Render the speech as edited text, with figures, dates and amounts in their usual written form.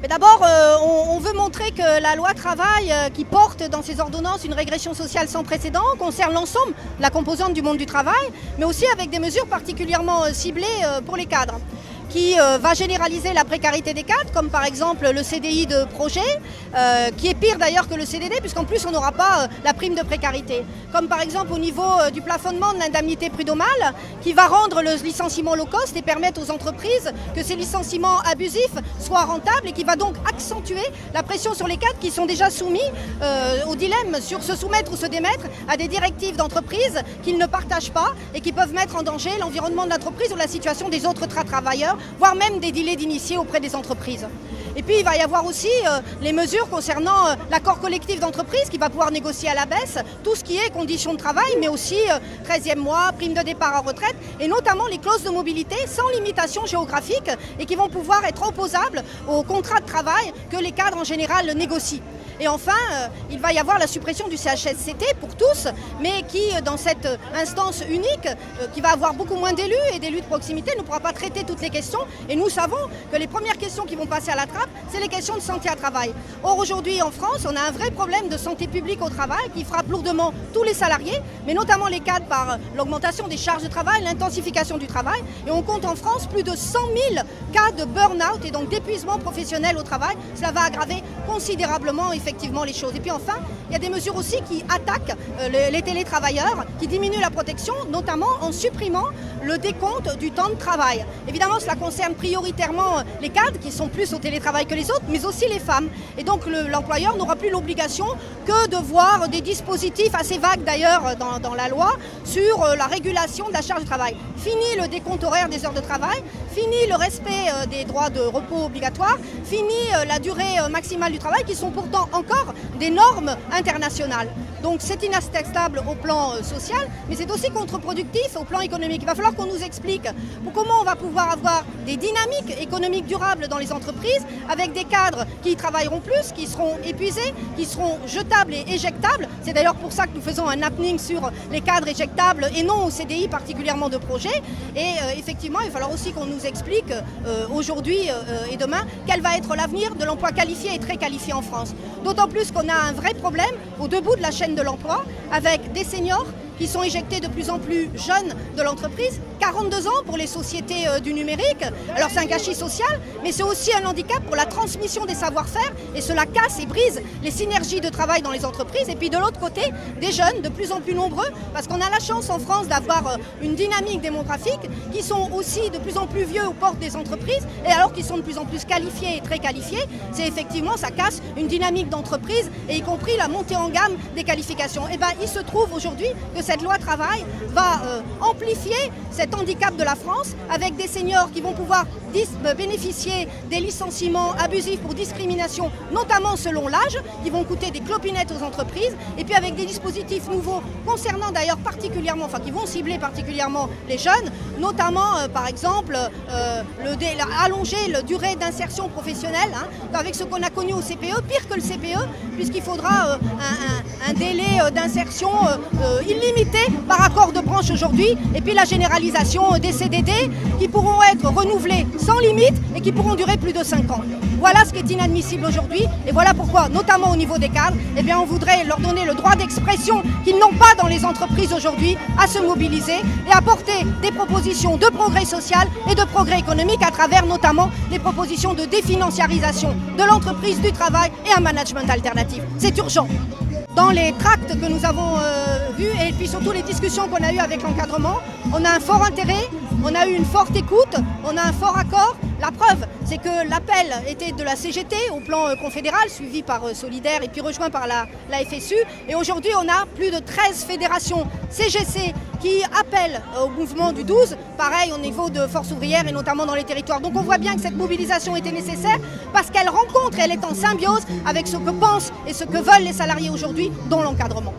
Mais d'abord, on veut montrer que la loi travail, qui porte dans ses ordonnances une régression sociale sans précédent, concerne l'ensemble de la composante du monde du travail, mais aussi avec des mesures particulièrement ciblées pour les cadres, qui va généraliser la précarité des cadres, comme par exemple le CDI de projet, qui est pire d'ailleurs que le CDD, puisqu'en plus on n'aura pas la prime de précarité. Comme par exemple au niveau du plafonnement de l'indemnité prud'homale, qui va rendre le licenciement low cost et permettre aux entreprises que ces licenciements abusifs soient rentables, et qui va donc accentuer la pression sur les cadres qui sont déjà soumis au dilemme sur se soumettre ou se démettre à des directives d'entreprise qu'ils ne partagent pas et qui peuvent mettre en danger l'environnement de l'entreprise ou la situation des autres travailleurs, voire même des délais d'initiés auprès des entreprises. Et puis il va y avoir aussi les mesures concernant l'accord collectif d'entreprise qui va pouvoir négocier à la baisse tout ce qui est conditions de travail, mais aussi 13e mois, prime de départ à retraite, et notamment les clauses de mobilité sans limitation géographique et qui vont pouvoir être opposables aux contrats de travail que les cadres en général négocient. Et enfin, il va y avoir la suppression du CHSCT pour tous, mais qui, dans cette instance unique, qui va avoir beaucoup moins d'élus et d'élus de proximité, ne pourra pas traiter toutes les questions. Et nous savons que les premières questions qui vont passer à la trappe, c'est les questions de santé à travail. Or, aujourd'hui, en France, on a un vrai problème de santé publique au travail qui frappe lourdement tous les salariés, mais notamment les cadres par l'augmentation des charges de travail, l'intensification du travail. Et on compte en France plus de 100 000 cas de burn-out et donc d'épuisement professionnel au travail. Cela va aggraver considérablement effectivement les choses. Et puis enfin, il y a des mesures aussi qui attaquent les télétravailleurs, qui diminuent la protection, notamment en supprimant le décompte du temps de travail. Évidemment, cela concerne prioritairement les cadres qui sont plus au télétravail que les autres, mais aussi les femmes. Et donc l'employeur n'aura plus l'obligation que de voir des dispositifs assez vagues d'ailleurs dans la loi sur la régulation de la charge de travail. Fini le décompte horaire des heures de travail, fini le respect des droits de repos obligatoires, fini la durée maximale du travail qui sont pourtant encore des normes internationales. Donc c'est inacceptable au plan social, mais c'est aussi contre-productif au plan économique. Il va falloir qu'on nous explique comment on va pouvoir avoir des dynamiques économiques durables dans les entreprises avec des cadres qui travailleront plus, qui seront épuisés, qui seront jetables et éjectables. C'est d'ailleurs pour ça que nous faisons un happening sur les cadres éjectables et non au CDI particulièrement de projet. Et effectivement, il va falloir aussi qu'on nous explique aujourd'hui et demain quel va être l'avenir de l'emploi qualifié et très qualifié en France. D'autant plus qu'on a un vrai problème au debout de la chaîne de l'emploi avec des seniors qui sont éjectés de plus en plus jeunes de l'entreprise, 42 ans pour les sociétés du numérique. Alors c'est un gâchis social, mais c'est aussi un handicap pour la transmission des savoir-faire et cela casse et brise les synergies de travail dans les entreprises. Et puis de l'autre côté, des jeunes de plus en plus nombreux, parce qu'on a la chance en France d'avoir une dynamique démographique, qui sont aussi de plus en plus vieux aux portes des entreprises, et alors qu'ils sont de plus en plus qualifiés et très qualifiés, c'est effectivement, ça casse une dynamique d'entreprise, et y compris la montée en gamme des qualifications. Et bien il se trouve aujourd'hui que cette loi travail va amplifier cet handicap de la France avec des seniors qui vont pouvoir bénéficier des licenciements abusifs pour discrimination, notamment selon l'âge, qui vont coûter des clopinettes aux entreprises, et puis avec des dispositifs nouveaux concernant d'ailleurs particulièrement, enfin qui vont cibler particulièrement les jeunes, notamment par exemple allonger la durée d'insertion professionnelle, avec ce qu'on a connu au CPE, pire que le CPE, puisqu'il faudra un délai d'insertion illimité par accord de branche aujourd'hui, et puis la généralisation des CDD qui pourront être renouvelés sans limite et qui pourront durer plus de 5 ans. Voilà ce qui est inadmissible aujourd'hui, et voilà pourquoi, notamment au niveau des cadres, eh bien, on voudrait leur donner le droit d'expression qu'ils n'ont pas dans les entreprises aujourd'hui, à se mobiliser et apporter des propositions de progrès social et de progrès économique à travers notamment des propositions de définanciarisation de l'entreprise, du travail et un management alternatif. C'est urgent. Dans les tracts que nous avons vus et puis surtout les discussions qu'on a eues avec l'encadrement, on a un fort intérêt, on a eu une forte écoute, on a un fort accord. La preuve, c'est que l'appel était de la CGT au plan confédéral, suivi par Solidaire et puis rejoint par la FSU. Et aujourd'hui, on a plus de 13 fédérations CGC qui appellent au mouvement du 12, pareil au niveau de Force ouvrière et notamment dans les territoires. Donc on voit bien que cette mobilisation était nécessaire parce qu'elle rencontre et elle est en symbiose avec ce que pensent et ce que veulent les salariés aujourd'hui, dont l'encadrement.